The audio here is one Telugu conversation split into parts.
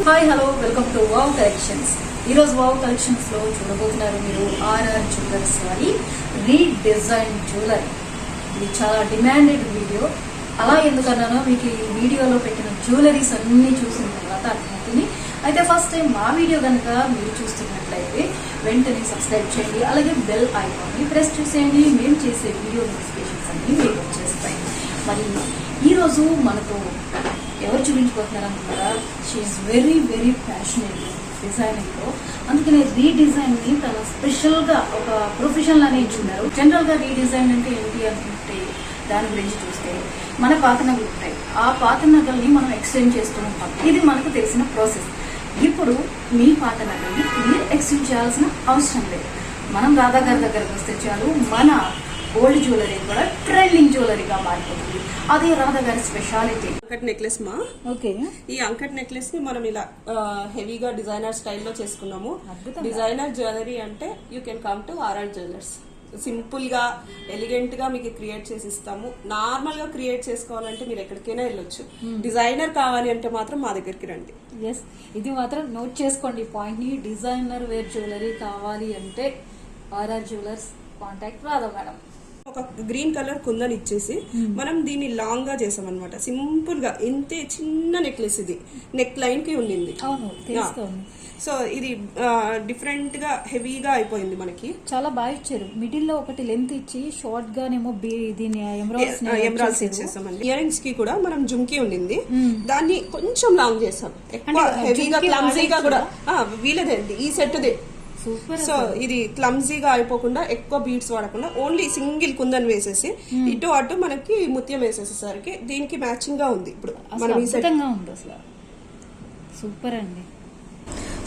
Hi hello welcome to wow collections. ఈరోజు వావ్ కలెక్షన్స్ లో చూడబోతున్నారు మీరు ఆర్ఆర్ జ్యువెలర్స్ వారి రీడిజైన్ జ్యువెలరీ. ఇది చాలా డిమాండెడ్ వీడియో. అలా ఎందుకన్నానో మీకు ఈ వీడియోలో పెట్టిన జ్యువెలరీస్ అన్ని చూసిన తర్వాత అర్థమవుతుంది. అయితే ఫస్ట్ టైం మా వీడియో కనుక మీరు చూస్తున్నట్లయితే వెంటనే సబ్స్క్రైబ్ చేయండి, అలాగే బెల్ ఐకాన్ని ప్రెస్ చేసేయండి. మేము చేసే వీడియో నోటిఫికేషన్స్ అన్ని మీకు వచ్చేస్తాయి. మరి ఈరోజు మనతో ఎవరు చూపించబోతున్నారు అనుకుంటారా? షీఈస్ వెరీ వెరీ ప్యాషనేట్ డిజైనింగ్లో. అందుకనే రీడిజైన్ని తన స్పెషల్గా ఒక ప్రొఫెషన్ లానే ఇచ్చున్నారు. జనరల్గా రీడిజైన్ అంటే ఏంటి అనుకుంటే దాని గురించి చూస్తే మన పాత నగలు ఉంటాయి, ఆ పాత నగల్ని మనం ఎక్స్చేంజ్ చేస్తూ ఉంటాం. ఇది మనకు తెలిసిన ప్రాసెస్. ఇప్పుడు మీ పాత నగల్ని మీరు ఎక్స్చేంజ్ చేయాల్సిన అవసరం లేదు. మనం రాధా గారి దగ్గరకు వస్తే చాలు, మన ఓల్డ్ జ్యువెలరీ కూడా ట్రెండింగ్ జ్యువెలరీగా మారిపోతుంది. అదే రాధా గారి స్పెషాలిటీ. అంకట్ నెక్లెస్ మా ఓకే. ఈ అంకట్ నెక్లెస్ ని మనం ఇలా హెవీగా డిజైనర్ స్టైల్లో చేసుకున్నాము. డిజైనర్ జ్యువెలరీ అంటే you can come to RR jewellers. Simple గా ఎలిగెంట్ గా మీకు క్రియేట్ చేసి ఇస్తాము. నార్మల్ గా క్రియేట్ చేసుకోవాలంటే మీరు ఎక్కడికైనా వెళ్ళొచ్చు. డిజైనర్ కావాలి అంటే మాత్రం మా దగ్గరికి రండి. ఎస్, ఇది మాత్రం నోట్ చేసుకోండి పాయింట్ ని. డిజైనర్ వేర్ జ్యువెలరీ కావాలి అంటే RR jewellers contact Radha madam. ఒక గ్రీన్ కలర్ కుందని ఇచ్చేసి మనం దీన్ని లాంగ్ గా చేసాం అనమాట. సింపుల్ గా ఇంతే చిన్న నెక్లెస్. ఇది నెక్ లైన్ కి ఉండింది. సో ఇది డిఫరెంట్ గా హెవీగా అయిపోయింది. మనకి చాలా బాగా ఇచ్చారు. మిడిల్ లో ఒకటి లెంత్ ఇచ్చి షార్ట్ గానేమో దీన్ని ఎమరాల్స్ ఇచ్చేసామండి. ఇయర్ రింగ్స్ కి కూడా మనం జుంకీ ఉండింది, దాన్ని కొంచెం లాంగ్ చేసాం. ఎక్కువ హెవీగా క్లమ్జీగా కూడా వీలదేండి ఈ సెట్ దే. సో ఇది క్లమ్జీగా అయిపోకుండా ఎక్కువ బీట్స్ వాడకుండా ఓన్లీ సింగిల్ కుందన్ వేసేసి ఇటు అటు మనకి ముత్యం వేసేసేసరికి దీనికి మ్యాచింగ్ గా ఉంది. ఇప్పుడు మనం సూపర్ అండి,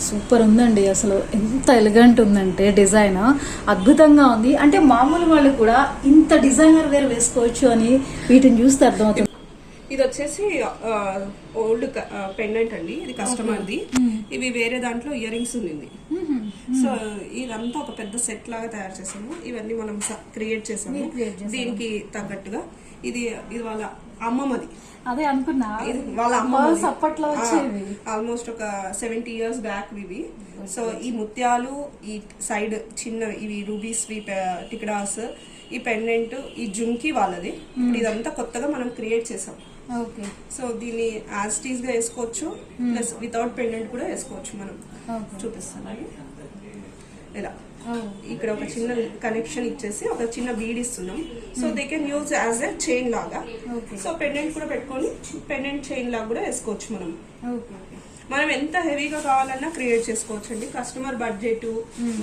సూపర్ ఉందండి. అసలు ఎంత ఎలిగెంట్ ఉందంటే డిజైన్ అద్భుతంగా ఉంది. అంటే మామూలు వాళ్ళు కూడా ఇంత డిజైనర్ వేర్ వేసుకోవచ్చు అని వీటిని చూస్తే అర్థమవుతుంది. ఇది వచ్చేసి ఓల్డ్ పెండెంట్ అండి. ఇది కస్టమర్ది. ఇవి వేరే దాంట్లో ఇయర్ రింగ్స్ ఉంది. సో ఇదంతా ఒక పెద్ద సెట్ లాగా తయారు చేసాము. ఇవన్నీ మనం క్రియేట్ చేసాము దీనికి తగ్గట్టుగా. ఇది వాళ్ళ అమ్మమ్మది. అదే అనుకున్నా, వాళ్ళ అమ్మ అప్పట్లో ఆల్మోస్ట్ ఒక 70 years బ్యాక్ ఇవి. సో ఈ ముత్యాలు, ఈ సైడ్ చిన్న ఇవి రూబీస్, టికడాస్, ఈ పెండెంట్, ఈ జుంకీ వాళ్ళది. ఇదంతా కొత్తగా మనం క్రియేట్ చేసాం. సో దీన్ని యాజ్ టీజ్ గా వేసుకోవచ్చు, ప్లస్ వితౌట్ పెండెంట్ కూడా వేసుకోవచ్చు. మనం చూపిస్తాను. ఇలా ఇక్కడ ఒక చిన్న కనెక్షన్ ఇచ్చేసి ఒక చిన్న బీడ్ ఇస్తున్నాం. So they can use as a chain లాగా. సో పెండెంట్ కూడా పెట్టుకొని పెండెంట్ చైన్ లాగా కూడా వేసుకోవచ్చు. మనం ఎంత హెవీగా కావాలన్నా క్రియేట్ చేసుకోవచ్చు అండి. కస్టమర్ బడ్జెట్,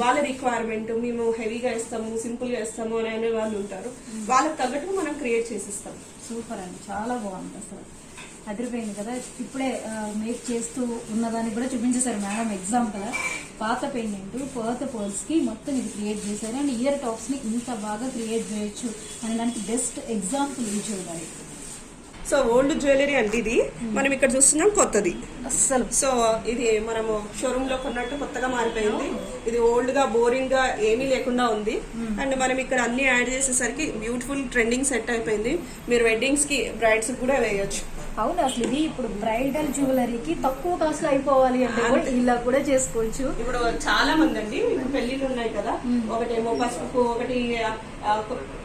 వాళ్ళ రిక్వైర్మెంట్, మేము హెవీగా ఇస్తాము, సింపుల్ గా ఇస్తాము అని అనే వాళ్ళు ఉంటారు. వాళ్ళకి తగ్గట్టు మనం క్రియేట్ చేసి ఇస్తాం. సూపర్ అండి, చాలా బాగుంది. అసలు అదిరిపోయింది కదా. ఇప్పుడే మేక్ చేస్తూ ఉన్నదాన్ని కూడా చూపించేశారు మేడం. ఎగ్జాంపుల్ పాత పెండెంట్, పాత పర్ల్స్ కి మొత్తం ఇది క్రియేట్ చేశారు. అండ్ ఇయర్ టాప్స్ ని ఇంత బాగా క్రియేట్ చేయొచ్చు అనే దానికి బెస్ట్ ఎగ్జాంపుల్ ఇది చూడాలి. సో ఓల్డ్ జ్యువెలరీ అంటే ఇది మనం ఇక్కడ చూస్తున్నాం కొత్తది అస్సలు. సో ఇది మనము షోరూమ్ లో కొన్నట్టు కొత్తగా మారిపోయింది. ఇది ఓల్డ్ గా బోరింగ్ గా ఏమీ లేకుండా ఉంది. అండ్ మనం ఇక్కడ అన్ని యాడ్ చేసేసరికి బ్యూటిఫుల్ ట్రెండింగ్ సెట్ అయిపోయింది. మీరు వెడ్డింగ్స్ కి బ్రైడ్స్ కూడా వేయొచ్చు. అవును, అసలు ఇది ఇప్పుడు బ్రైడల్ జ్యువెలరీకి తక్కువ కాస్ట్ లో అయిపోవాలి అంటే ఇలా కూడా చేసుకోవచ్చు. ఇప్పుడు చాలా మంది అండి పెళ్లిళ్ళు ఉన్నాయి కదా, ఒకటేమో పసుపు, ఒకటి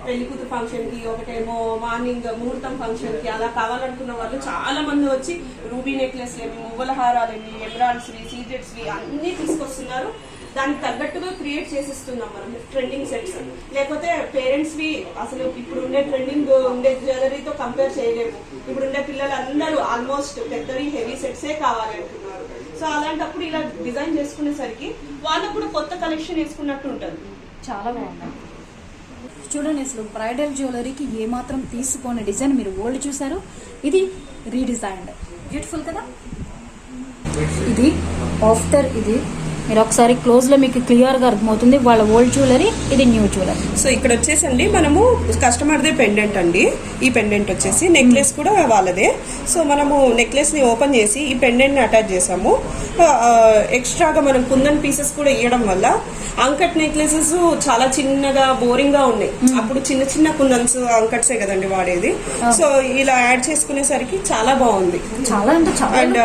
పెళ్లి కూతురు ఫంక్షన్ కి, ఒకటేమో మార్నింగ్ ముహూర్తం ఫంక్షన్ కి, అలా కావాలనుకున్న వాళ్ళు చాలా మంది వచ్చి రూబీ నెక్లెస్ లేవి, మువ్వల హారాలేవి, ఎమరాల్డ్స్ వి, సీజెట్స్ వి అన్ని తీసుకొస్తున్నారు. దానికి తగ్గట్టుగా క్రియేట్ చేసిస్తున్నాం మనం ట్రెండింగ్ సెట్స్. లేకపోతే పేరెంట్స్ వి అసలు ఇప్పుడు ఉండే ట్రెండింగ్ ఉండే జ్యువెలరీతో కంపేర్ చేయలేము. ఇప్పుడు ఉండే పిల్లలు అందరూ ఆల్మోస్ట్ పెద్దవి హెవీ సెట్సే కావాలి అంటున్నారు. సో అలాంటప్పుడు ఇలా డిజైన్ చేసుకునేసరికి వాళ్ళకు కూడా కొత్త కలెక్షన్ వేసుకున్నట్టు ఉంటుంది. చాలా బాగుంది చూడండి. అసలు బ్రైడల్ జ్యువెలరీకి ఏమాత్రం తీసుకునే డిజైన్ మీరు ఓల్డ్ చూసారు, ఇది రీడిజైన్డ్. బ్యూటిఫుల్ కదా. ఇది ఆఫ్టర్ ఇది మీరు ఒకసారి క్లోజ్ లో మీకు క్లియర్ గా అర్థమవుతుంది వాళ్ళ ఓల్డ్ జ్యువెలరీ, ఇది న్యూ జ్యువెలరీ. సో ఇక్కడ వచ్చేసండి మనము కస్టమర్దే పెండెంట్ అండి. ఈ పెండెంట్ వచ్చేసి నెక్లెస్ కూడా వాళ్ళదే. సో మనము నెక్లెస్ ని ఓపెన్ చేసి ఈ పెండెంట్ ని అటాచ్ చేసాము. ఎక్స్ట్రాగా మనం కుందన్ పీసెస్ కూడా ఇవ్వడం వల్ల అంకట్ నెక్లెసెస్ చాలా చిన్నగా బోరింగ్ గా ఉన్నాయి. అప్పుడు చిన్న చిన్న కుందన్స్ అంకట్సే కదండి వాడేది. సో ఇలా యాడ్ చేసుకునేసరికి చాలా బాగుంది. చాలా అంటే చాలా. అండ్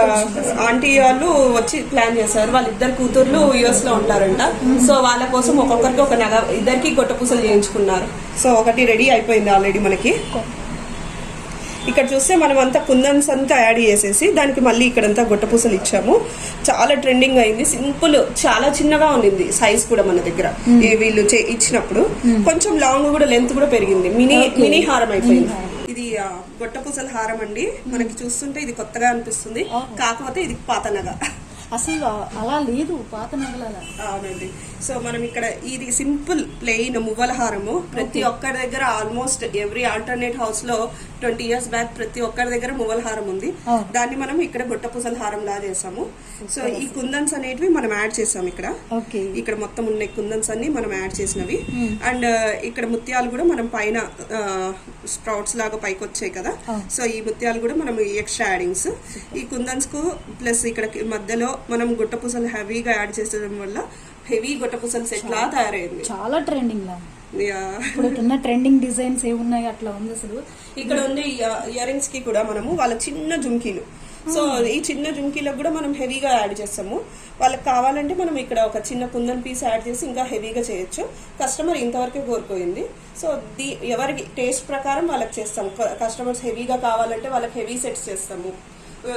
ఆంటీ వాళ్ళు వచ్చి ప్లాన్ చేశారు. వాళ్ళిద్దరు కూతుర్లు యుఎస్ లో ఉంటారంట. సో వాళ్ళ కోసం ఒక్కొక్కరికి ఒక నగ, ఇద్దరికి గొట్టపూసలు చేయించుకున్నారు. సో ఒకటి రెడీ అయిపోయింది ఆల్రెడీ మనకి. ఇక్కడ చూస్తే మనం అంతా కుందన్స్ అంతా యాడ్ చేసేసి దానికి మళ్ళీ ఇక్కడంతా గొట్టపూసలు ఇచ్చాము. చాలా ట్రెండింగ్ అయింది. సింపుల్, చాలా చిన్నగా ఉండింది సైజ్ కూడా మన దగ్గర. వీళ్ళు ఇచ్చినప్పుడు కొంచెం లాంగ్ కూడా, లెంత్ కూడా పెరిగింది. మినీ హారం అయిపోయింది. ఇది గొట్టపూసల హారం అండి. మనకి చూస్తుంటే ఇది కొత్తగా అనిపిస్తుంది, కాకపోతే ఇది పాత నగ. అసలు అలా లేదు పాత నగల. అవునండి. సో మనం ఇక్కడ ఇది సింపుల్ ప్లెయిన్ మువ్వల హారము. ప్రతి ఒక్కరి దగ్గర ఆల్మోస్ట్ ఎవ్రీ ఆల్టర్నేట్ హౌస్ లో 20 years బ్యాక్ ప్రతి ఒక్కరి దగ్గర మువ్వల హారం ఉంది. దాన్ని మనం ఇక్కడ గొట్టపూసల హారం లా చేసాము. సో ఈ కుందన్స్ అనేటివి మనం యాడ్ చేసాం ఇక్కడ. ఇక్కడ మొత్తం ఉన్న కుందన్స్ అన్ని మనం యాడ్ చేసినవి. అండ్ ఇక్కడ ముత్యాలు కూడా మనం పైన స్ప్రౌట్స్ లాగా పైకి వచ్చాయి కదా. సో ఈ ముత్యాలు కూడా మనం ఎక్స్ట్రా యాడింగ్స్ ఈ కుందన్స్ కు ప్లస్ ఇక్కడ మధ్యలో మనం గొట్టపూసలు హెవీగా యాడ్ చేసడం వల్ల హెవీ గొట్టపూసలు సెట్ లా తయారైంది. చాలా ట్రెండింగ్ లా ఇప్పుడున్న ట్రెండింగ్ డిజైన్స్ ఏమున్నాయి అట్లా ఉంది అసలు. ఇక్కడ ఉండే ఇయర్ రింగ్స్ కి కూడా మనము వాళ్ళ చిన్న జుంకీలు, సో ఈ చిన్న జుంకీలకు కూడా మనం హెవీగా యాడ్ చేస్తాము. వాళ్ళకి కావాలంటే మనం ఇక్కడ ఒక చిన్న కుందన్ పీస్ యాడ్ చేసి ఇంకా హెవీగా చేయొచ్చు. కస్టమర్ ఇంతవరకే కోరుకోయింది. సో ఎవరికి టేస్ట్ ప్రకారం వాళ్ళకి చేస్తాము. కస్టమర్స్ హెవీగా కావాలంటే వాళ్ళకి హెవీ సెట్స్ చేస్తాము,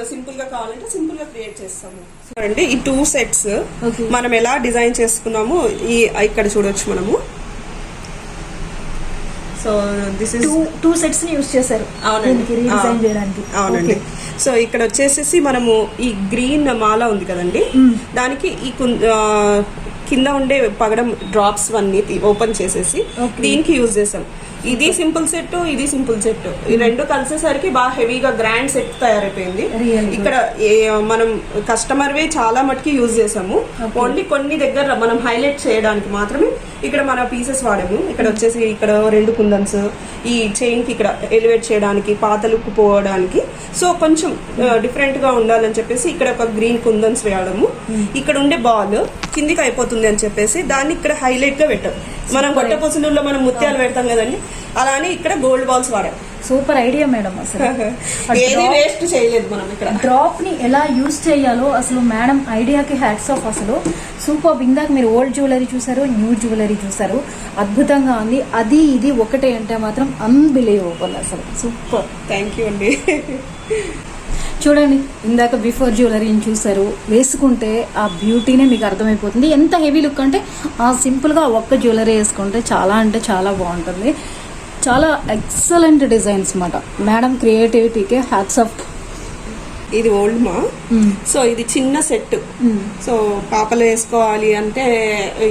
సింపుల్ గా కావాలంటే సింపుల్ గా క్రియేట్ చేస్తాము. చూడండి ఈ 2 sets మనం ఎలా డిజైన్ చేసుకున్నాము ఈ ఇక్కడ చూడొచ్చు మనము. సో దిస్ ఇస్ 2 sets ని యూస్ చేశారు. అవునండి. సో ఇక్కడ వచ్చేసేసి మనము ఈ గ్రీన్ మాల ఉంది కదండి, దానికి ఈ కింద ఉండే పగడం డ్రాప్స్ అన్ని ఓపెన్ చేసేసి దీనికి యూజ్ చేసాం. ఇది సింపుల్ సెట్, ఇది సింపుల్ సెట్, ఈ రెండు కలిసేసరికి బాగా హెవీగా గ్రాండ్ సెట్ తయారైపోయింది. ఇక్కడ మనం కస్టమర్ వే చాలా మటుకి యూజ్ చేసాము. ఓన్లీ కొన్ని దగ్గర మనం హైలైట్ చేయడానికి మాత్రమే ఇక్కడ మన పీసెస్ వాడాము. ఇక్కడ వచ్చేసి ఇక్కడ 2 కుందన్స్, ఈ చైన్ కి ఇక్కడ ఎలివేట్ చేయడానికి, పాతలుకు పోవడానికి, సో కొంచెం డిఫరెంట్ గా ఉండాలని చెప్పేసి ఇక్కడ ఒక గ్రీన్ కుందన్స్ వేయడము. ఇక్కడ ఉండే బాల్ కిందికి అయిపోతుంది అని చెప్పేసి దాన్ని ఇక్కడ హైలైట్ గా పెట్టాం. మనం గొట్టపూసలలో మనం ముత్యాలు పెడతాం కదండి, అలానే ఇక్కడ గోల్డ్ బాల్స్ వాడాం. Super idea madam. అసలు ఏది వేస్ట్ చేయలేదు మనం. ఇక్కడ డ్రాప్ ని ఎలా యూజ్ చేయాలో అసలు మేడం ఐడియాకి హ్యాట్స్ ఆఫ్. అసలు సూపర్. ఇందాక మీరు ఓల్డ్ జ్యువెలరీ చూసారు, న్యూ జ్యువెలరీ చూసారు, అద్భుతంగా ఉంది. అది ఇది ఒకటే అంటే మాత్రం అన్బిలీవబుల్. అసలు సూపర్. థ్యాంక్ యూ అండి. చూడండి, ఇందాక బిఫోర్ జ్యువెలరీని చూసారు, వేసుకుంటే ఆ బ్యూటీనే మీకు అర్థమైపోతుంది. ఎంత హెవీ లుక్ అంటే ఆ సింపుల్గా ఒక్క జ్యువెలరీ వేసుకుంటే చాలా అంటే చాలా బాగుంటుంది. చాలా ఎక్సలెంట్ డిజైన్స్ అన్నమాట. మేడం క్రియేటివిటీకి హ్యాట్స్ ఆఫ్. ఇది ఓల్డ్ మా. సో ఇది చిన్న సెట్. సో పాపలు వేసుకోవాలి అంటే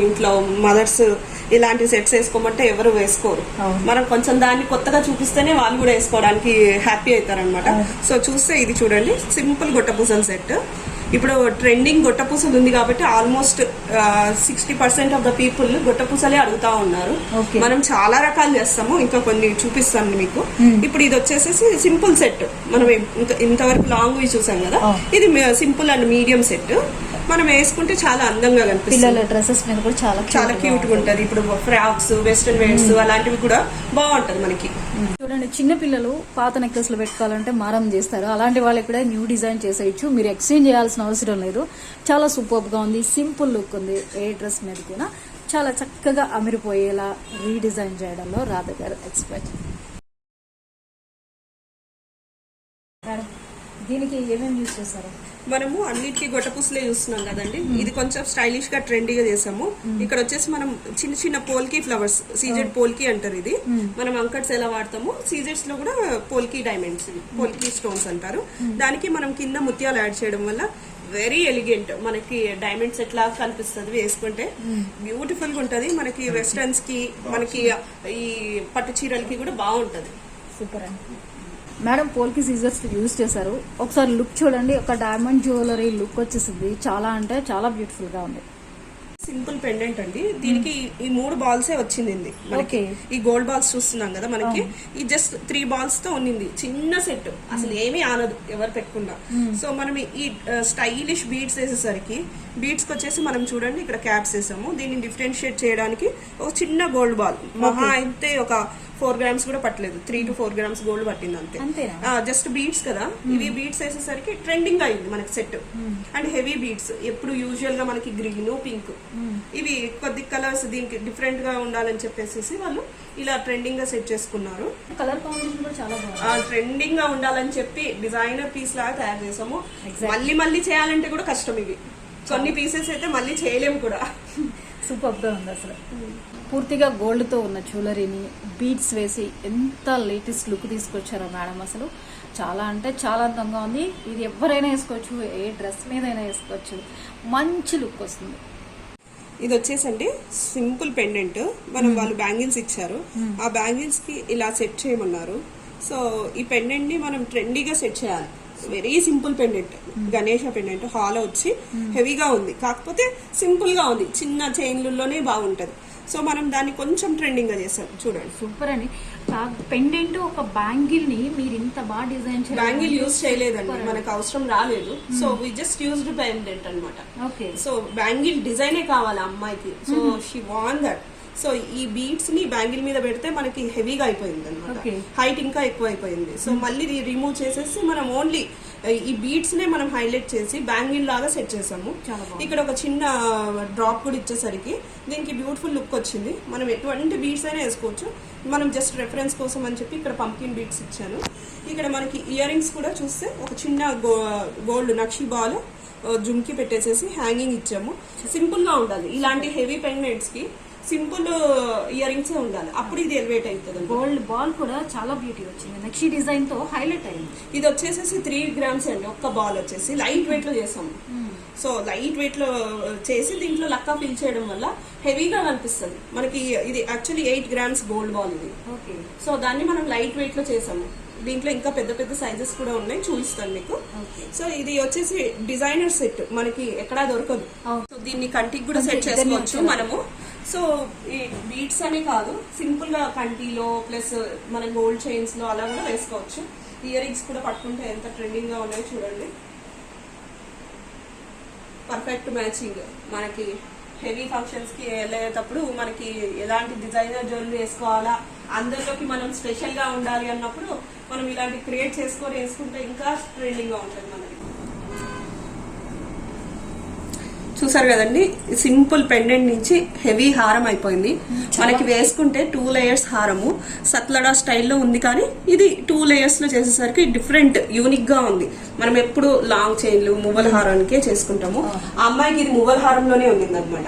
ఇంట్లో మదర్స్ ఇలాంటి సెట్స్ వేసుకోమంటే ఎవరు వేసుకోరు. మనం కొంచెం దాన్ని కొత్తగా చూపిస్తేనే వాళ్ళు కూడా వేసుకోవడానికి హ్యాపీ అవుతారనమాట. సో చూస్తే ఇది చూడండి, సింపుల్ గొట్టపూసల సెట్. ఇప్పుడు ట్రెండింగ్ గొట్టపూసలు ఉంది కాబట్టి ఆల్మోస్ట్ 60% ఆఫ్ ద పీపుల్ గొట్టపూసలే అడుగుతా ఉన్నారు. మనం చాలా రకాలు చేస్తాము, ఇంకా కొన్ని చూపిస్తాను మీకు. ఇప్పుడు ఇది వచ్చేసేసి సింపుల్ సెట్. మనం ఇంతవరకు లాంగ్ చూసాం కదా, ఇది సింపుల్ అండ్ మీడియం సెట్. మనం వేసుకుంటే చాలా అందంగా కనిపిస్తుంది. పిల్లల డ్రెస్సెస్ మీద కూడా చాలా క్యూట్ గా ఉంటది. ఇప్పుడు ఫ్రాక్స్, వెస్టర్న్ వేర్స్ అలాంటివి కూడా బాగుంటది మనకి. చూడండి, చిన్న పిల్లలు పాత నెక్లెస్లు పెట్టుకోవాలంటే మారం చేస్తారు. అలాంటి వాళ్ళకి కూడా న్యూ డిజైన్ చేసేయచ్చు. మీరు ఎక్స్చేంజ్ చేయాల్సిన అవసరం లేదు. చాలా సూపర్ గా ఉంది, సింపుల్ లుక్ ఉంది. ఏ డ్రెస్ మీద కూడా చాలా చక్కగా అమిరిపోయేలా రీడిజైన్ చేయడంలో రాధ గారు ఎక్స్పర్ట్. దీనికి ఏమేమి యూజ్ చేశారు? మనము అన్నిటికీ గొట్టపూసలే చూస్తున్నాం కదండి. ఇది కొంచెం స్టైలిష్ గా ట్రెండీగా చేసాము. ఇక్కడ వచ్చేసి మనం చిన్న చిన్న పోల్కి ఫ్లవర్స్, సీజెడ్ పోల్కి అంటారు. ఇది మనం అంకట్స్ ఎలా వాడతాము, సీజెడ్స్ లో కూడా పోల్కి డైమండ్స్, పోల్కి స్టోన్స్ అంటారు. దానికి మనం కింద ముత్యాలు యాడ్ చేయడం వల్ల వెరీ ఎలిగెంట్, మనకి డైమండ్స్ ఎట్లా కనిపిస్తుంది వేసుకుంటే. బ్యూటిఫుల్ గా ఉంటది. మనకి వెస్టర్న్స్ కి, మనకి ఈ పట్టు చీరలకి కూడా బాగుంటది. సూపర్ అండి. మేడం పోల్కి సీజర్స్ యూజ్ చేశారు. ఒకసారి లుక్ చూడండి, ఒక డైమండ్ జ్యువెలరీ లుక్ వచ్చేసింది. చాలా అంటే చాలా బ్యూటిఫుల్ గా ఉంది. సింపుల్ పెండెంట్ అండి. దీనికి ఈ 3 బాల్సే వచ్చింది మనకి. ఈ గోల్డ్ బాల్స్ చూస్తున్నాం కదా మనకి, ఈ జస్ట్ 3 బాల్స్ తో ఉన్నింది. చిన్న సెట్, అసలు ఏమీ ఆనదు ఎవరు పెట్టుకున్నా. సో మనం ఈ స్టైలిష్ బీడ్స్ వేసేసరికి, బీడ్స్ కి వచ్చేసి మనం చూడండి ఇక్కడ క్యాప్స్ వేసాము. దీన్ని డిఫరెన్షియేట్ చేయడానికి ఒక చిన్న గోల్డ్ బాల్, మహా అయితే ఒక 4 grams కూడా పట్టలేదు, 3 to 4 grams గోల్డ్ పట్టింది అంతే. జస్ట్ బీడ్స్ కదా, ఇవి బీడ్స్ వేసేసరికి ట్రెండింగ్ అయింది మనకి సెట్. అండ్ హెవీ బీడ్స్ ఎప్పుడు యూజువల్ గా మనకి గ్రీన్, పింక్, ఇవి కొద్ది కలర్స్ దీనికి డిఫరెంట్ గా ఉండాలని చెప్పేసి వాళ్ళు ఇలా ట్రెండింగ్ గా సెట్ చేసుకున్నారు. కలర్ కాంబినేషన్ కూడా చాలా బాగుంది. ట్రెండింగ్ గా ఉండాలని చెప్పి డిజైనర్ పీస్ లాగా తయారు చేసాము. మళ్ళీ చేయాలంటే కూడా కష్టం. ఇవి కొన్ని పీసెస్ అయితే మళ్ళీ చేయలేము కూడా. సూపర్ గా ఉంది అసలు. పూర్తిగా గోల్డ్ తో ఉన్న జ్యువెలరీని బీడ్స్ వేసి ఎంత లేటెస్ట్ లుక్ తీసుకొచ్చారో మేడం. అసలు చాలా అంటే చాలా అందంగా ఉంది. ఇది ఎవరైనా వేసుకోవచ్చు, ఏ డ్రెస్ మీదైనా వేసుకోవచ్చు, మంచి లుక్ వస్తుంది. ఇది వచ్చేసండి సింపుల్ పెండెంట్. మనం వాళ్ళు బ్యాంగిల్స్ ఇచ్చారు, ఆ బ్యాంగిల్స్ కి ఇలా సెట్ చేయమన్నారు. సో ఈ పెండెంట్ ని మనం ట్రెండీగా సెట్ చేయాలి. Very simple pendant, Ganesha pendant. Hollow వచ్చి హెవీగా ఉంది, కాకపోతే సింపుల్ గా ఉంది, చిన్న చైన్లలోనే బాగుంటది. సో మనం దాన్ని కొంచెం ట్రెండింగ్ గా చేసాం. చూడండి సూపర్ అండి. పెండెంట్ ఒక బ్యాంగిల్ ని మీరు ఇంత బాగా డిజైన్ చేయాలి. బ్యాంగిల్ యూజ్ చేయలేదండి, మనకు అవసరం రాలేదు. So we just used pendant అనమాట. సో బ్యాంగిల్ డిజైనే కావాలి అమ్మాయికి. So she want that. So ఈ బీడ్స్ ని బ్యాంగిల్ మీద పెడితే మనకి హెవీగా అయిపోయింది అనమాట, హైట్ ఇంకా ఎక్కువ అయిపోయింది. సో మళ్ళీ రిమూవ్ చేసేసి మనం ఓన్లీ ఈ బీడ్స్ నే మనం హైలైట్ చేసి బ్యాంగిల్ లాగా సెట్ చేసాము. ఇక్కడ ఒక చిన్న డ్రాప్ కూడా ఇచ్చేసరికి దీనికి బ్యూటిఫుల్ లుక్ వచ్చింది. మనం ఎటువంటి బీడ్స్ అయినా వేసుకోవచ్చు. మనం జస్ట్ రెఫరెన్స్ కోసం అని చెప్పి ఇక్కడ పంకిన్ బీడ్స్ ఇచ్చాను. ఇక్కడ మనకి ఇయర్ రింగ్స్ కూడా చూస్తే ఒక చిన్న గోల్డ్ నక్షి బాల్ జుమ్కి పెట్టేసేసి హ్యాంగింగ్ ఇచ్చాము. సింపుల్ గా ఉండాలి. ఇలాంటి హెవీ పెండెంట్స్ కి సింపుల్ ఇయర్ రింగ్స్ ఉండాలి, అప్పుడు ఇది ఎలివేట్ అవుతుంది. గోల్డ్ బాల్ కూడా చాలా బ్యూటీ వచ్చింది, నక్షి డిజైన్ తో హైలైట్ అయింది. ఇది వచ్చేసి 3 grams అండి. ఒక్క బాల్ వచ్చేసి లైట్ వెయిట్ లో చేసాము. సో లైట్ వెయిట్ లో చేసి దీంట్లో లక్కా ఫిల్ చేయడం వల్ల హెవీగా కనిపిస్తుంది మనకి. ఇది యాక్చువల్లీ 8 grams గోల్డ్ బాల్ ఇది. సో దాన్ని మనం లైట్ వెయిట్ లో చేసాము. దీంట్లో ఇంకా పెద్ద పెద్ద సైజెస్ కూడా ఉన్నాయి, చూపిస్తాను మీకు. సో ఇది వచ్చేసి డిజైనర్ సెట్, మనకి ఎక్కడా దొరకదు. సో దీన్ని కంటికి కూడా సెట్ చేసుకోవచ్చు మనము. సో ఈ బీడ్స్ అనే కాదు, సింపుల్ గా కంటిలో ప్లస్ మన గోల్డ్ చైన్స్ లో అలా కూడా వేసుకోవచ్చు. ఇయర్ రింగ్స్ కూడా పట్టుకుంటే ఎంత ట్రెండింగ్ గా ఉన్నాయో చూడండి. Perfect matching. మనకి హెవీ ఫంక్షన్స్ కి వెళ్ళేటప్పుడు మనకి ఎలాంటి డిజైనర్ జ్యువెలరీ వేసుకోవాలా, అందరిలోకి మనం స్పెషల్ గా ఉండాలి అన్నప్పుడు మనం ఇలాంటి క్రియేట్ చేసుకొని వేసుకుంటే ఇంకా ట్రెండింగ్ గా ఉంటుంది మనకి. చూసారు కదండి, సింపుల్ పెండెంట్ నుంచి హెవీ హారం అయిపోయింది. మనకి వేసుకుంటే 2 layers హారము సత్లడా స్టైల్లో ఉంది, కానీ ఇది 2 layers లో చేసేసరికి డిఫరెంట్ యూనిక్ గా ఉంది. మనం ఎప్పుడు లాంగ్ చైన్లు మువ్వల హారానికే చేసుకుంటాము. ఆ అమ్మాయికి ఇది మువ్వల హారంలోనే ఉంది అనమాట.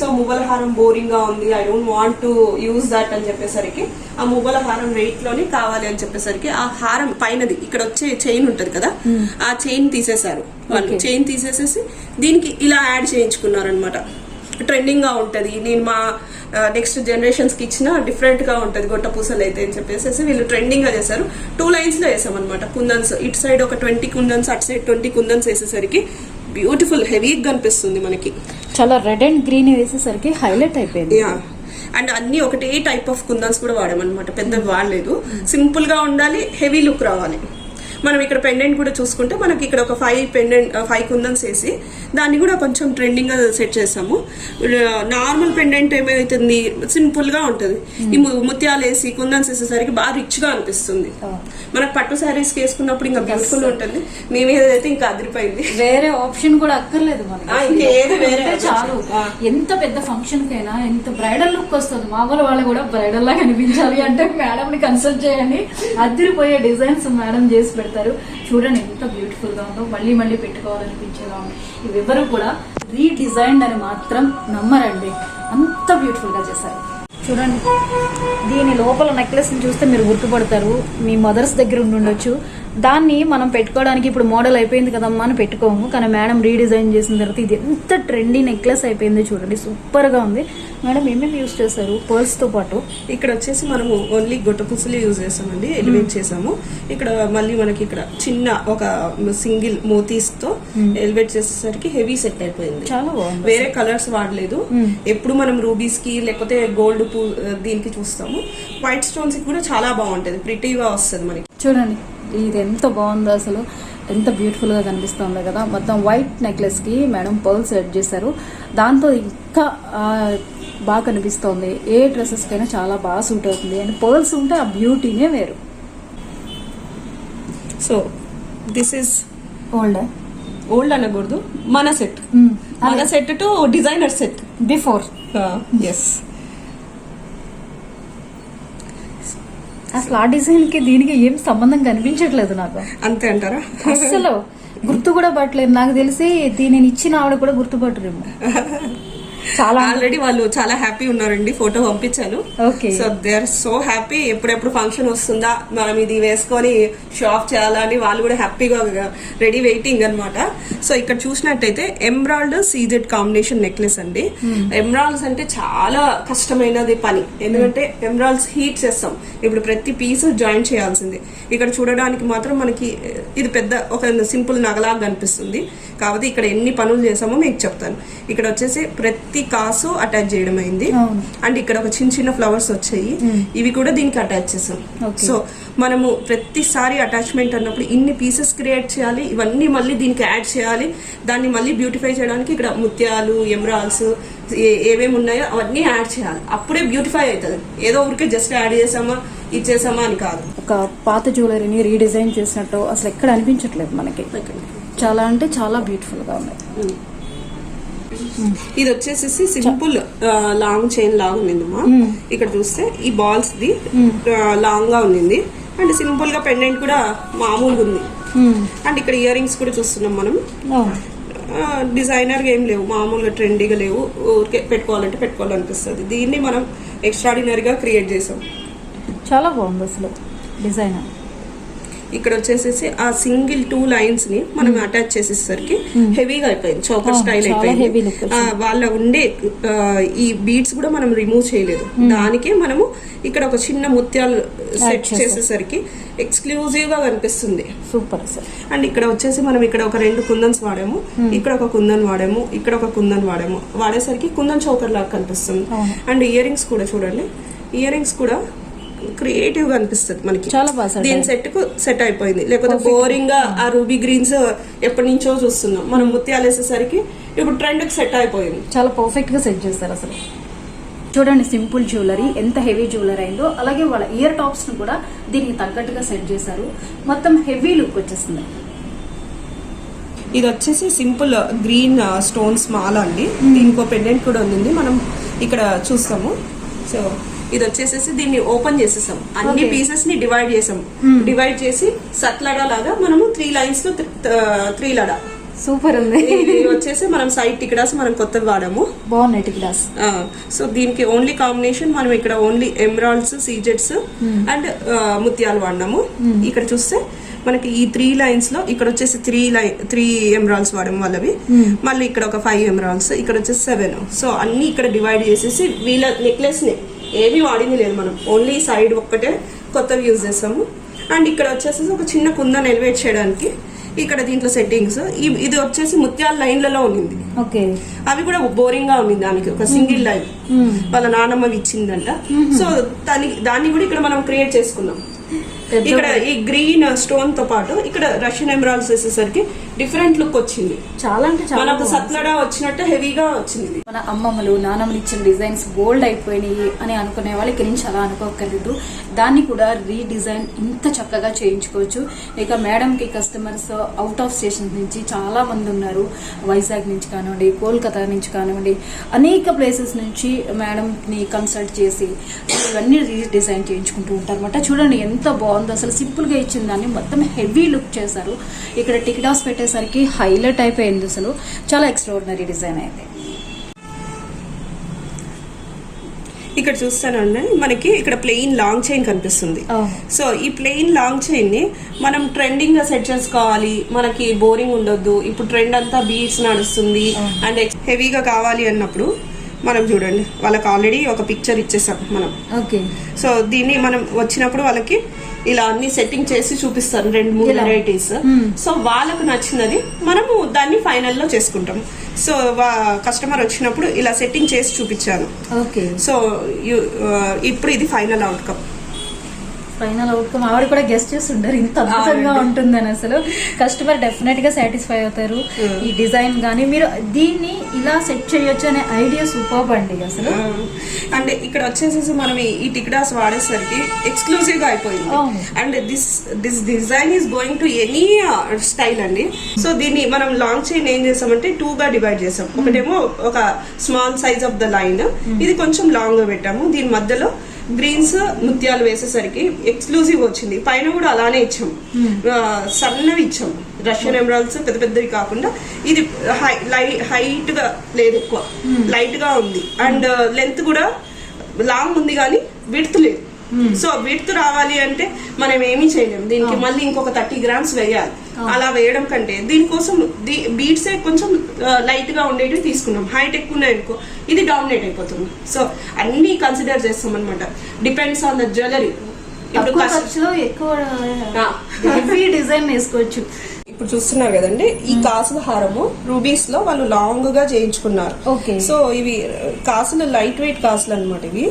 సో మువ్వల హారం బోరింగ్ గా ఉంది, I don't want to use that అని చెప్పేసరికి ఆ మువ్వల హారం వెయిట్ లోనే కావాలి అని చెప్పేసరికి ఆ హారం పైనది ఇక్కడ వచ్చే చైన్ ఉంటది కదా, ఆ చైన్ తీసేశారు వాళ్ళు. చైన్ తీసేసేసి దీనికి ఇలా యాడ్ చేయించుకున్నారు అనమాట. ట్రెండింగ్ గా ఉంటది, నేను మా నెక్స్ట్ జనరేషన్స్ కి ఇచ్చిన డిఫరెంట్ గా ఉంటది గొట్ట పూసలు అయితే అని చెప్పేసి వీళ్ళు ట్రెండింగ్ గా చేశారు. 2 lines లో వేసాం అనమాట కుందన్స్. ఇటు సైడ్ ఒక 20 కుందన్స్, అటు సైడ్ 20 కుందన్స్ వేసేసరికి బ్యూటిఫుల్ హెవీగా కనిపిస్తుంది మనకి. చాలా రెడ్ అండ్ గ్రీన్ వేసేసరికి హైలైట్ అయిపోయింది. అండ్ అన్ని ఒకటే టైప్ ఆఫ్ కుందన్స్ కూడా వాడామన్నమాట, పెద్దగా వాడలేదు. సింపుల్ గా ఉండాలి, హెవీ లుక్ రావాలి. మనం ఇక్కడ పెండెంట్ కూడా చూసుకుంటే మనకి ఇక్కడ ఒక 5 కుందన్స్ వేసి దాన్ని కూడా కొంచెం ట్రెండింగ్ గా సెట్ చేసాము. నార్మల్ పెండెంట్ ఏమైతుంది, సింపుల్ గా ఉంటది. ఈ ముత్యాలు వేసి కుందన్స్ వేసేసరికి బాగా రిచ్ గా అనిపిస్తుంది. మనకు పట్టు శారీస్ వేసుకున్నప్పుడు ఇంకా బ్యూటిఫుల్ ఉంటుంది. మేము ఏదైతే ఇంకా అదిరిపోయింది, వేరే ఆప్షన్ కూడా అక్కర్లేదు ఇంకేది వేరే చాలు. ఎంత పెద్ద ఫంక్షన్ కైనా ఎంత బ్రైడల్ లుక్ వస్తుంది. మామూలు వాళ్ళు కూడా బ్రైడల్ లా కనిపించాలి అంటే మేడం ని కన్సల్ట్ చేయండి, అదిరిపోయే డిజైన్స్ మేడం చేసి పెడతారు. చూడండి ఎంత బ్యూటిఫుల్ గా ఉందో, మళ్ళీ మళ్ళీ పెట్టుకోవాలనిపించేలా ఉంది. ఇవెవరు కూడా రీడిజైన్ అని మాత్రం నమ్మరండి, అంత బ్యూటిఫుల్ గా చేశారు. చూడండి, దీని లోపల నెక్లెస్ ని చూస్తే మీరు గుర్తుపడతారు, మీ మదర్స్ దగ్గర ఉండొచ్చు. దాన్ని మనం పెట్టుకోవడానికి ఇప్పుడు మోడల్ అయిపోయింది కదమ్మా అని పెట్టుకోము, కానీ మేడం రీడిజైన్ చేసిన తర్వాత ఇది ఎంత ట్రెండీ నెక్లెస్ అయిపోయింది. చూడండి, సూపర్ గా ఉంది. మేడం ఏమేమి యూస్ చేశారు పర్ల్స్ తో పాటు? ఇక్కడ వచ్చేసి మనము ఓన్లీ గొట్టపుసలు యూజ్ చేసామండి, ఎలివేట్ చేసాము. ఇక్కడ మళ్ళీ మనకి ఇక్కడ చిన్న ఒక సింగిల్ మోతీస్ తో ఎలివేట్ చేసేసరికి హెవీ సెట్ అయిపోయింది. చాలా బాగుంది. వేరే కలర్స్ వాడలేదు. ఎప్పుడు మనం రూబీస్ కి లేకపోతే గోల్డ్ దీనికి చూస్తాము. వైట్ స్టోన్స్ కి కూడా చాలా బాగుంటది, ప్రిటీగా వస్తుంది మనకి. చూడండి ఇది ఎంత బాగుందో అసలు, ఎంత బ్యూటిఫుల్ గా కనిపిస్తుందో కదా. మొత్తం వైట్ నెక్లెస్ కి మేడం పర్ల్స్ సెట్ చేశారు, దాంతో ఇంకా బాగా కనిపిస్తోంది. ఏ డ్రెస్సెస్ కైనా చాలా బాగా సూట్ అవుతుంది. అండ్ పర్ల్స్ ఉంటే ఆ బ్యూటీనే వేరు. సో దిస్ ఇస్ ఓల్డ్ అనకూడదు, మన సెట్. మన set to designer set before. Yes. అసలు ఆ డిజైన్ కి దీనికి ఏం సంబంధం కనిపించట్లేదు నాకు. అంతే అంటారా? అసలు గుర్తు కూడా పట్టలేదు. నాకు తెలిసి దీనిని ఇచ్చిన ఆవిడ కూడా గుర్తుపట్టరేమో. చాలా ఆల్రెడీ వాళ్ళు చాలా హ్యాపీ ఉన్నారండి, ఫోటో పంపించాను. Okay. So they are so happy. ఎప్పుడెప్పుడు ఫంక్షన్ వస్తుందా, మనం ఇది వేసుకొని షో ఆఫ్ చేయాలా అని వాళ్ళు కూడా హ్యాపీగా రెడీ వెయిటింగ్ అన్నమాట. సో ఇక్కడ చూసినట్టయితే ఎమరాల్డ్ సీజెడ్ కాంబినేషన్ నెక్లెస్ అండి. ఎమరాల్డ్స్ అంటే చాలా కష్టమైనది పని, ఎందుకంటే ఎమరాల్డ్స్ హీట్ చేస్తాం. ఇప్పుడు ప్రతి పీస్ జాయిన్ చేయాల్సింది. ఇక్కడ చూడడానికి మాత్రం మనకి ఇది పెద్ద ఒక సింపుల్ నగలాగా కనిపిస్తుంది. కాబట్టి ఇక్కడ ఎన్ని పనులు చేసామో మీకు చెప్తాను. ఇక్కడ వచ్చేసి ప్రతి కాసు అటాచ్ చేయడం అయింది. అండ్ ఇక్కడ ఒక చిన్న చిన్న ఫ్లవర్స్ వచ్చాయి, ఇవి కూడా దీనికి అటాచ్ చేసాం. సో మనము ప్రతిసారి అటాచ్మెంట్ అన్నప్పుడు ఇన్ని పీసెస్ క్రియేట్ చేయాలి, ఇవన్నీ మళ్ళీ దీనికి యాడ్ చేయాలి. దాన్ని మళ్ళీ బ్యూటిఫై చేయడానికి ఇక్కడ ముత్యాలు, ఎమరాల్డ్స్ ఏమేమి ఉన్నాయో అవన్నీ యాడ్ చేయాలి. అప్పుడే బ్యూటిఫై అవుతుంది. ఏదో ఊరికే జస్ట్ యాడ్ చేసామా ఇచ్చేసామా అని కాదు. ఒక పాత జ్యువెలరీని రీడిజైన్ చేసినట్టు అసలు ఎక్కడ అనిపించట్లేదు మనకి. చాలా అంటే చాలా బ్యూటిఫుల్ గా ఉన్నాయి. ఇది వచ్చేసి సింపుల్ లాంగ్ చైన్ లాగా ఉండిందమ్మా. ఇక్కడ చూస్తే ఈ బాల్స్ ది లాంగ్ గా ఉంది. అండ్ సింపుల్ గా పెండెంట్ కూడా మామూలుగా ఉంది. అండ్ ఇక్కడ ఇయర్ రింగ్స్ కూడా చూస్తున్నాం మనం. డిజైనర్ గా ఏం లేవు, మామూలుగా ట్రెండీగా లేవు, ఊరికే పెట్టుకోవాలంటే పెట్టుకోవాలనిపిస్తుంది. దీన్ని మనం ఎక్స్ట్రాడినరీగా క్రియేట్ చేసాం. చాలా బాగుంది అసలు డిజైన్. ఇక్కడ వచ్చేసేసి ఆ సింగిల్ 2 లైన్స్ ని మనం అటాచ్ చేసేసరికి హెవీగా అయిపోయింది, చౌకర్ స్టైల్ అయిపోయింది. వాళ్ళ ఉండే ఈ బీడ్స్ కూడా మనం రిమూవ్ చేయలేదు. దానికే మనము ఇక్కడ ఒక చిన్న ముత్యాలు సెట్ చేసేసరికి ఎక్స్క్లూజివ్ గా కనిపిస్తుంది. సూపర్. అండ్ ఇక్కడ వచ్చేసి మనం ఇక్కడ ఒక 2 కుందన్స్ వాడాము, ఇక్కడ ఒక కుందన్ వాడాము, ఇక్కడ ఒక కుందన్ వాడాము. వాడేసరికి కుందన్ చౌకర్ లాగా కనిపిస్తుంది. అండ్ ఇయర్ రింగ్స్ కూడా చూడండి, ఇయర్ రింగ్స్ కూడా క్రియేటివ్ గా అనిపిస్తుంది మనకి. చాలా బాగా దీని సెట్ కు సెట్ అయిపోయింది. లేకపోతే బోరింగ్ గా ఆ రూబీ గ్రీన్స్ ఎప్పటి నుంచో చూస్తున్నాం, మనం ముత్యాలు వేసేసరికి ఇప్పుడు ట్రెండ్ కి సెట్ అయిపోయింది. చాలా పర్ఫెక్ట్ గా సెట్ చేస్తారు అసలు. చూడండి సింపుల్ జ్యువెలరీ ఎంత హెవీ జ్యువెలరీ అయిందో. అలాగే వాళ్ళ ఇయర్ టాప్స్ ను కూడా దీనికి తగ్గట్టుగా సెట్ చేశారు. మొత్తం హెవీ లుక్ వచ్చేస్తుంది. ఇది వచ్చేసి సింపుల్ గ్రీన్ స్టోన్స్ మాల అండి. దీనికి పెండెంట్ కూడా ఉంది, మనం ఇక్కడ చూస్తాము. సో ఇది వచ్చేసేసి దీన్ని ఓపెన్ చేసేసాం, అన్ని పీసెస్ ని డివైడ్ చేసాం. డివైడ్ చేసి సత్లడా లాగా మనము 3 లైన్స్ తో 3 లడా. సూపర్ ఉంది. ఇది వచ్చేసి మనం సైడ్ టికెడాస్ మనం కొత్తవి వాడాము, బాగున్నాయి టికెడాస్. సో దీనికి ఓన్లీ కాంబినేషన్ మనం ఇక్కడ ఓన్లీ ఎమరాల్డ్స్, సీజెట్స్ అండ్ ముత్యాలు వాడినాము. ఇక్కడ చూస్తే మనకి ఈ 3 లైన్స్ లో ఇక్కడ వచ్చేసి 3 ఎమరాల్డ్స్ వాడాము వాళ్ళవి. మళ్ళీ ఇక్కడ ఒక 5 ఎమరాల్డ్స్, ఇక్కడ వచ్చేసి 7. సో అన్ని ఇక్కడ డివైడ్ చేసేసి వీళ్ళ నెక్లెస్ ని ఏమీ వాడింది లేదు, మనం ఓన్లీ సైడ్ ఒక్కటే కొత్తవి యూజ్ చేసాము. అండ్ ఇక్కడ వచ్చేసి ఒక చిన్న కుందన్ ఎలివేట్ చేయడానికి ఇక్కడ దీంట్లో సెట్టింగ్స్. ఇది వచ్చేసి ముత్యాల లైన్లలో ఉంది. అవి కూడా బోరింగ్ గా ఉంది, దానికి ఒక సింగిల్ లైన్ వాళ్ళ నానమ్మ ఇచ్చిందంట. సో దాన్ని కూడా ఇక్కడ మనం క్రియేట్ చేసుకున్నాం. ఇక్కడ ఈ గ్రీన్ స్టోన్ తో పాటు ఇక్కడ రష్యన్ ఎమరాల్డ్స్ వేసేసరికి డిఫరెంట్ లుక్ వచ్చింది. చాలా అంటే మనకు సత్లడా వచ్చినట్టు హెవీగా వచ్చింది. మన అమ్మమ్మలు నానమ్మలు ఇచ్చిన డిజైన్స్ గోల్డ్ అయిపోయినాయి అని అనుకునే వాళ్ళు ఇక్కడి నుంచి అలా అనుకోకర్లేదు. దాన్ని కూడా రీడిజైన్ ఇంత చక్కగా చేయించుకోవచ్చు. ఇక మేడం కి కస్టమర్స్ అవుట్ ఆఫ్ స్టేషన్ నుంచి చాలా మంది ఉన్నారు. వైజాగ్ నుంచి కానివ్వండి, కోల్కతా నుంచి కానివ్వండి, అనేక ప్లేసెస్ నుంచి మేడం ని కన్సల్ట్ చేసి ఇవన్నీ రీడిజైన్ చేయించుకుంటూ ఉంటారు అన్నమాట. చూడండి ఎంత బాగుంది అసలు. సింపుల్ గా ఇచ్చిన దాన్ని మొత్తం హెవీ లుక్ చేశారు. ఇక్కడ టికెటాస్ పెట్టేసరికి హైలైట్ అయిపోయింది అసలు. చాలా ఎక్స్ట్రాడినరీ డిజైన్ అయితే. ఇక్కడ చూస్తానండి మనకి ఇక్కడ ప్లెయిన్ లాంగ్ చైన్ కనిపిస్తుంది. సో ఈ ప్లెయిన్ లాంగ్ చైన్ ని మనం ట్రెండింగ్ గా సెట్ చేసుకోవాలి, మనకి బోరింగ్ ఉండొద్దు. ఇప్పుడు ట్రెండ్ అంతా బీడ్స్ నడుస్తుంది అండ్ హెవీగా కావాలి అన్నప్పుడు మనం చూడండి వాళ్ళకి ఆల్రెడీ ఒక పిక్చర్ ఇచ్చేసాం మనం. ఓకే. సో దీన్ని మనం వచ్చినప్పుడు వాళ్ళకి ఇలా అన్ని సెట్టింగ్ చేసి చూపిస్తారు 2-3 వెరైటీస్. సో వాళ్ళకు నచ్చినది మనము దాన్ని ఫైనల్లో చేసుకుంటాం. సో కస్టమర్ వచ్చినప్పుడు ఇలా సెట్టింగ్ చేసి చూపించాను. ఓకే. సో ఇప్పుడు ఇది ఫైనల్ అవుట్కమ్. ఫైనల్ అవుట్కమ్ ఆవిడ కూడా గెస్ట్ చేసి ఉండరు ఇంత అద్భుతంగా ఉంటుందని. అసలు కస్టమర్ డెఫినెట్ గా సాటిస్ఫై అవుతారు. ఈ డిజైన్ గానీ మీరు దీన్ని ఇలా సెట్ చేయొచ్చు అనే ఐడియా సూపర్ అండి అసలు. అండ్ ఇక్కడ వచ్చేసేసి మనం ఈ టిక్డాస్ వాడేసరికి ఎక్స్క్లూజివ్ గా అయిపోయింది. And this design is going to any style అండి. సో దీన్ని మనం లాంగ్ చైన్ ఏం చేసామంటే 2 గా డివైడ్ చేసాం. ఒకటేమో ఒక small size of the line, ఇది కొంచెం లాంగ్ గా పెట్టాము. దీని మధ్యలో గ్రీన్స్ ముత్యాలు వేసేసరికి ఎక్స్క్లూజివ్ వచ్చింది. పైన కూడా అలానే ఇచ్చాం, సన్నవి ఇచ్చాం. రష్యన్ ఎమరాల్డ్స్ పెద్ద పెద్దవి కాకుండా ఇది హైట్ గా లేదు, ఎక్కువ లైట్ గా ఉంది. అండ్ లెంత్ కూడా లాంగ్ ఉంది కానీ విడ్త్ లేదు. సో విడ్త్ రావాలి అంటే మనం ఏమీ చేయలేము. దీనికి మళ్ళీ ఇంకొక 30 grams వేయాలి. అలా వేయడం కంటే దీనికోసం బీడ్స్ కొంచెం లైట్ గా ఉండేవి తీసుకున్నాం. హైట్ ఎక్కువ ఉన్నాయనుకో ఇది డామినేట్ అయిపోతుంది. సో అన్ని కన్సిడర్ చేస్తాం అనమాట. Depends on the jewellery. ఇప్పుడు ఎక్కువ హెవీ డిజైన్ వేసుకోవచ్చు. ఇప్పుడు చూస్తున్నారు కదండి, ఈ కాసుల హారము రూబీస్ లో వాళ్ళు లాంగ్ గా చేయించుకున్నారు. సో ఇవి కాసులు లైట్ వెయిట్ కాసులు అనమాట ఇవి.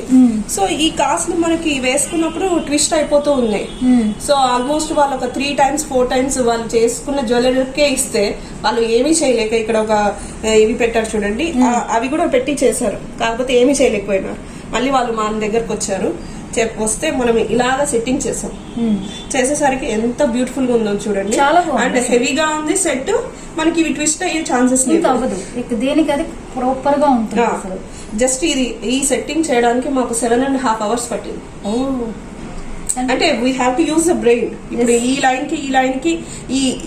సో ఈ కాసులు మనకి వేసుకున్నప్పుడు ట్విస్ట్ అయిపోతూ ఉన్నాయి. సో ఆల్మోస్ట్ వాళ్ళు ఒక 3 times 4 times వాళ్ళు చేసుకున్న జ్యువెలరీకే ఇస్తే వాళ్ళు ఏమీ చేయలేక ఇక్కడ ఒక ఇవి పెట్టారు చూడండి, అవి కూడా పెట్టి చేశారు. కాకపోతే ఏమీ చేయలేకపోయినారు. మళ్ళీ వాళ్ళు మన దగ్గరకు వచ్చారు, వస్తే మనం ఇలాగా సెట్టింగ్ చేసాం. చేసేసరికి ఎంత బ్యూటిఫుల్ గా ఉందో చూడండి. అండ్ హెవీగా ఉంది సెట్. మనకి ఇవి ట్విస్ట్ అయ్యే ఛాన్సెస్ లేదు. దేనికి అది ప్రాపర్ గా ఉంటుంది. జస్ట్ ఇది ఈ సెట్టింగ్ చేయడానికి మాకు 7.5 hours పట్టింది. అంటే we have to use the brain. ఇప్పుడు ఈ లైన్ కి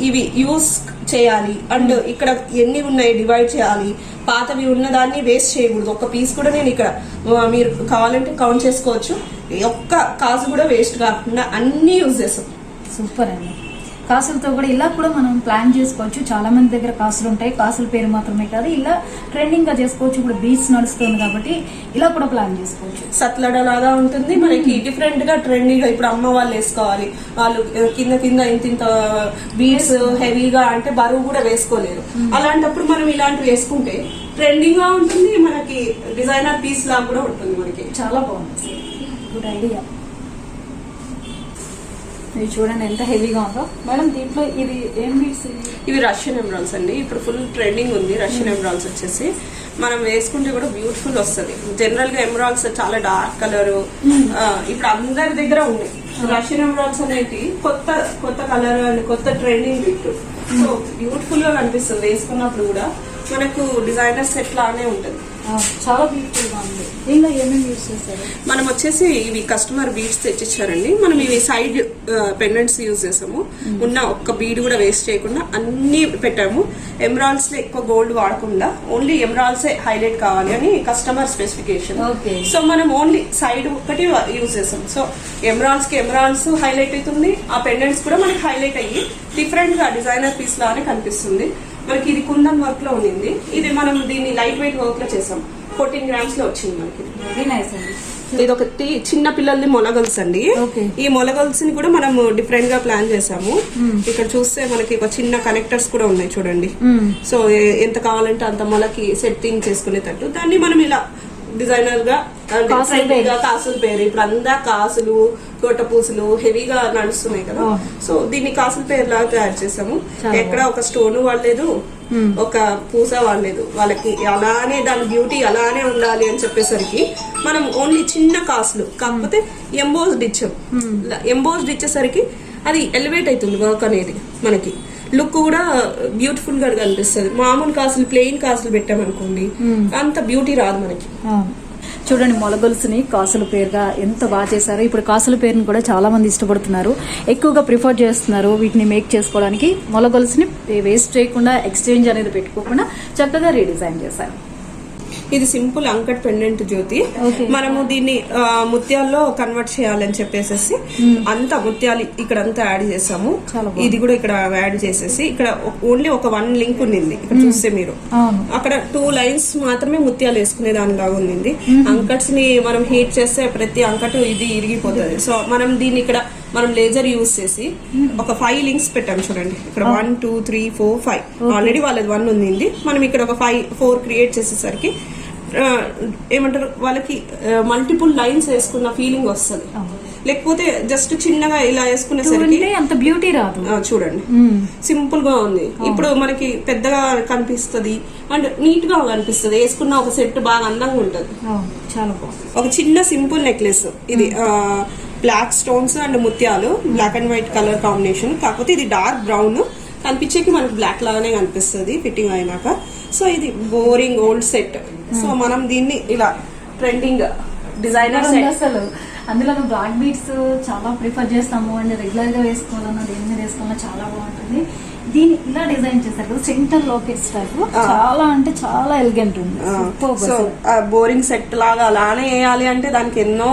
ఇవి యూజ్ చేయాలి. అండ్ ఇక్కడ ఎన్ని ఉన్నాయి డివైడ్ చేయాలి. పాతవి ఉన్నదాన్ని వేస్ట్ చేయకూడదు. ఒక్క పీస్ కూడా నేను ఇక్కడ మీరు కావాలంటే కౌంట్ చేసుకోవచ్చు. ఒక్క కాసు కూడా వేస్ట్ కాకుండా అన్ని యూజ్ చేస్తాం. సూపర్ అండి. కాసులతో కూడా ఇలా కూడా మనం ప్లాన్ చేసుకోవచ్చు. చాలా మంది దగ్గర కాసులు ఉంటాయి. కాసుల పేరు మాత్రమే కాదు, ఇలా ట్రెండింగ్ గా చేసుకోవచ్చు. ఇప్పుడు బీచ్ నడుస్తుంది కాబట్టి ఇలా కూడా ప్లాన్ చేసుకోవచ్చు. సత్లడ లాగా ఉంటుంది మనకి, డిఫరెంట్ గా ట్రెండింగ్ గా. ఇప్పుడు అమ్మ వాళ్ళు వేసుకోవాలి, వాళ్ళు కింద ఇంత బీడ్స్ హెవీగా అంటే బరువు కూడా వేసుకోలేరు. అలాంటప్పుడు మనం ఇలాంటివి వేసుకుంటే ట్రెండింగ్ గా ఉంటుంది. మనకి డిజైనర్ పీస్ లాగా కూడా ఉంటుంది. మనకి చాలా బాగుంది. Good idea. ఇవి చూడండి ఎంత హెవీగా ఉందో. మేడం దీంట్లో ఇది ఏం బీడ్స్? ఇవి రష్యన్ ఎమరాల్డ్స్ అండి. ఇప్పుడు ఫుల్ ట్రెండింగ్ ఉంది రష్యన్ ఎమరాల్డ్స్ వచ్చేసి. మనం వేసుకుంటే కూడా బ్యూటిఫుల్ వస్తుంది. జనరల్ గా ఎమరాల్డ్స్ చాలా డార్క్ కలర్ ఇప్పుడు అందరి దగ్గర ఉన్నాయి. రష్యన్ ఎమరాల్డ్స్ అనేది కొత్త కలర్ అండ్ కొత్త ట్రెండింగ్ బిట్. సో బ్యూటిఫుల్ గా కనిపిస్తుంది వేసుకున్నప్పుడు కూడా. మనకు డిజైనర్ సెట్ లానే ఉంటుంది. చాలా బ్యూటిఫుల్ గా ఉంది. దీనిలో ఏమేమి యూజ్ చేస్తారు? మనం వచ్చేసి ఇవి కస్టమర్ బీడ్స్ తెచ్చిచ్చారండి. మనం ఇవి సైడ్ పెండెంట్స్ యూజ్ చేసాము. ఉన్న ఒక్క బీడ్ కూడా వేస్ట్ చేయకుండా అన్ని పెట్టాము. ఎమరాల్డ్స్ లో ఎక్కువ గోల్డ్ వాడకుండా ఓన్లీ ఎమరాల్డ్స్ హైలైట్ కావాలి అని కస్టమర్ స్పెసిఫికేషన్. సో మనం ఓన్లీ సైడ్ ఒక్కటి యూజ్ చేసాం. సో ఎమరాల్డ్స్ కి ఎమరాల్డ్స్ హైలైట్ అవుతుంది. ఆ పెండెంట్స్ కూడా మనకి హైలైట్ అయ్యి డిఫరెంట్ గా డిజైనర్ పీస్ లానే కనిపిస్తుంది. మనకి ఇది కుందన్ వర్క్ లో ఉండింది. ఇది మనం దీన్ని లైట్ వెయిట్ వర్క్ లో చేసాం. 14 grams లో వచ్చింది మనకి. వెరీ నైస్ అండి. ఇది ఒకటి చిన్న పిల్లల్ని మొలగల్స్ అండి. ఈ మొలగల్స్ ని కూడా మనం డిఫరెంట్ గా ప్లాన్ చేసాము. ఇక్కడ చూస్తే మనకి ఒక చిన్న కనెక్టర్స్ కూడా ఉన్నాయి చూడండి. సో ఎంత కావాలంటే అంత మొలకి సెట్టింగ్ చేసుకునేటట్టు దాన్ని మనం ఇలా డిజైనర్ గా కాసుల పేరు. ఇప్పుడు అంతా కాసులు తోట పూసులు హెవీగా నడుస్తున్నాయి కదా. సో దీన్ని కాసుల పేరు లాగా తయారు చేసాము. ఎక్కడ ఒక స్టోన్ వాడలేదు, ఒక పూస వాడలేదు. వాళ్ళకి అలానే దాని బ్యూటీ అలానే ఉండాలి అని చెప్పేసరికి మనం ఓన్లీ చిన్న కాసులు కాకపోతే ఎంబోస్డ్ ఇచ్చాం. ఎంబోస్డ్ ఇచ్చేసరికి అది ఎలివేట్ అవుతుంది వర్క్ అనేది. మనకి లుక్ కూడా బ్యూటిఫుల్ గా కనిపిస్తుంది. మామూలు కాసులు ప్లెయిన్ కాసులు పెట్టామనుకోండి అంత బ్యూటీ రాదు మనకి. చూడండి మొలగొలుసుని కాసుల పేరుగా ఎంత బాగా చేశారు. ఇప్పుడు కాసుల పేరుని కూడా చాలా మంది ఇష్టపడుతున్నారు, ఎక్కువగా ప్రిఫర్ చేస్తున్నారు వీటిని మేక్ చేసుకోవడానికి. మొలగొలుసుని వేస్ట్ చేయకుండా ఎక్స్చేంజ్ అనేది పెట్టుకోకుండా చక్కగా రీడిజైన్ చేశారు. ఇది సింపుల్ అంకట్ పెండెంట్ జ్యోతి. Okay. మనము దీన్ని ముత్యాల్లో కన్వర్ట్ చేయాలని చెప్పేసి అంతా ముత్యాలు ఇక్కడ అంతా యాడ్ చేసాము. ఇది కూడా ఇక్కడ యాడ్ చేసేసి ఇక్కడ ఓన్లీ ఒక 1 లింక్ ఉండింది ఇక్కడ చూస్తే మీరు. అక్కడ 2 లైన్స్ మాత్రమే ముత్యాలు వేసుకునే దానిలాగా ఉంది. అంకట్స్ ని మనం హీట్ చేస్తే ప్రతి అంకట్ ఇది ఇరిగిపోతుంది. సో మనం దీన్ని ఇక్కడ మనం లేజర్ యూజ్ చేసి ఒక 5 లింక్స్ పెట్టాం చూడండి. ఇక్కడ 1 2 3 4 5 ఆల్రెడీ వాళ్ళది 1 ఉంది. మనం ఇక్కడ ఒక 4 క్రియేట్ చేసేసరికి ఏమంటారు వాళ్ళకి మల్టిపుల్ లైన్స్ వేసుకున్న ఫీలింగ్ వస్తుంది. లేకపోతే జస్ట్ చిన్నగా ఇలా వేసుకునేసరికి అంత బ్యూటీ రాదు. చూడండి సింపుల్ గా ఉంది. ఇప్పుడు మనకి పెద్దగా కనిపిస్తుంది అండ్ నీట్ గా కనిపిస్తుంది. వేసుకున్న ఒక సెట్ బాగా అందంగా ఉంటది. చాలా బాగుంది. ఒక చిన్న సింపుల్ నెక్లెస్ ఇది బ్లాక్ స్టోన్స్ అండ్ ముత్యాలు, black and white colour combination. కాకపోతే ఇది డార్క్ బ్రౌన్ కనిపించేకి మనకి బ్లాక్ లాగానే కనిపిస్తుంది ఫిట్టింగ్ అయినాక. సో ఇది బోరింగ్ ఓల్డ్ సెట్. సో మనం దీన్ని ఇలా ట్రెండింగ్ డిజైనర్ అసలు అందులో బ్లాక్ బీట్స్ చాలా ప్రిఫర్ చేస్తాము అండ్ రెగ్యులర్ గా వేసుకోవాలన్నా దేని మీద వేసుకోవాలన్నా చాలా బాగుంటుంది. దీన్ని ఇలా డిజైన్ చేశారు కదా సెంటర్ లాకెట్స్ టైప్, చాలా అంటే చాలా ఎలిగెంట్ ఉంది. సో బోరింగ్ సెట్ లాగా అలానే వేయాలి అంటే దానికి ఎన్నో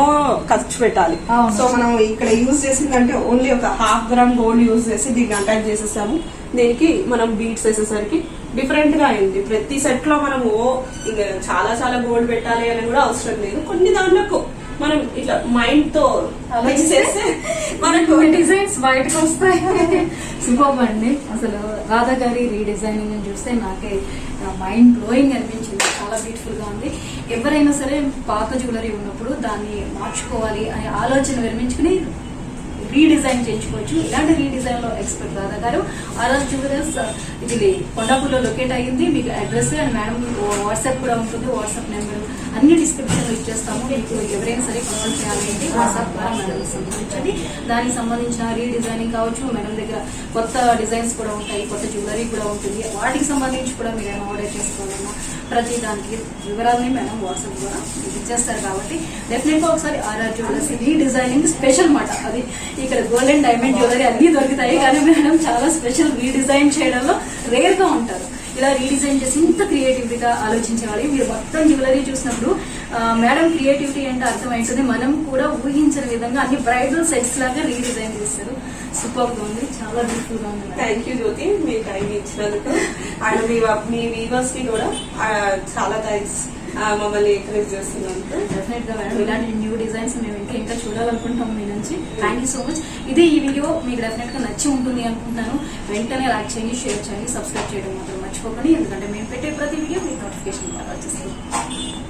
ఖర్చు పెట్టాలి. సో మనం ఇక్కడ యూజ్ చేసిందంటే ఓన్లీ ఒక 1/2 గ్రామ్ గోల్డ్ యూజ్ చేసి దీన్ని అటాచ్ చేసేసాము. దీనికి మనం బీట్స్ వేసేసరికి డిఫరెంట్ గా అయింది. ప్రతి సెట్ లో మనం ఇంకా చాలా చాలా గోల్డ్ పెట్టాలి అని కూడా అవసరం లేదు. కొన్ని దాంట్లో మనం ఇట్లా మైండ్ తో చేస్తే మనకు డిజైన్స్ బయటకు వస్తాయి. సూపర్ అండి. అసలు రాధా గారి రీడిజైనింగ్ అని చూస్తే నాకే మైండ్ బ్లోయింగ్ అనిపించింది. చాలా బ్యూటిఫుల్ గా ఉంది. ఎవరైనా సరే పాత జ్యువెలరీ ఉన్నప్పుడు దాన్ని మార్చుకోవాలి అనే ఆలోచన విరమించుకుని రీడిజైన్ చేయించుకోవచ్చు. ఇలాంటి రీడిజైన్ లో ఎక్స్పర్ట్ రాధా గారు. ఆర్ఆర్ జ్యువెలర్స్ ఇది కొండాపూర్లో లొకేట్ అయ్యింది. మీకు అడ్రస్ అండ్ మేడం వాట్సాప్ కూడా ఉంటుంది. వాట్సాప్ నెంబర్ అన్ని డిస్క్రిప్షన్ లో ఇచ్చేస్తాము. మీకు ఎవరైనా సరే కాల్ చేయాలంటే వాట్సాప్ ద్వారా మేడం సంబంధించింది. దానికి సంబంధించిన రీడిజైనింగ్ కావచ్చు, మేడం దగ్గర కొత్త డిజైన్స్ కూడా ఉంటాయి, కొత్త జ్యువెలరీ కూడా ఉంటుంది. వాటికి సంబంధించి కూడా మీరు ఏమైనా ఆర్డర్ చేసుకోవాలన్నా ప్రతి దానికి వివరాలని మేడం వాట్సాప్ ద్వారా ఇచ్చేస్తారు. కాబట్టి డెఫినెట్ గా ఒకసారి ఆర్ఆర్ జ్యువెలర్స్ రీడిజైనింగ్ స్పెషల్ మాట. అది ఇక్కడ గోల్డ్ అండ్ డైమండ్ జ్యువెలరీ అన్ని దొరుకుతాయి, కానీ మేడం చాలా స్పెషల్ రీడిజైన్ చేయడంలో రేర్ గా ఉంటారు. ఇలా రీడిజైన్ చేసి ఇంత క్రియేటివిటీగా ఆలోచించేవాళ్ళు. మీరు మొత్తం జ్యువెలరీ చూసినప్పుడు మేడం క్రియేటివిటీ అంటే అర్థమవుతుంది. మనం కూడా ఊహించని విధంగా అన్ని బ్రైడల్ సెట్స్ లాగా రీడిజైన్ చేస్తారు. సూపర్ గా ఉంది, చాలా బ్యూటిఫుల్ గా ఉంది. థ్యాంక్ యూ జ్యోతి, మీ టైం ఇచ్చినందుకు. అండ్ మీ వీవర్స్ కి కూడా చాలా థ్యాంక్స్ మమ్మల్ని ఎంకరేజ్ చేస్తున్నాను. డెఫినెట్ గా మేడం ఇలాంటి న్యూ డిజైన్స్ మేము ఇంకా చూడాలనుకుంటాం మీ నుంచి. Thank you so much. ఇది ఈ వీడియో మీకు డెఫినెట్ గా నచ్చి ఉంటుంది అనుకుంటున్నాను. వెంటనే లైక్ చేయండి, షేర్ చేయండి, సబ్స్క్రైబ్ చేయడం మాత్రం మర్చిపోకండి. ఎందుకంటే మేము పెట్టే ప్రతి వీడియో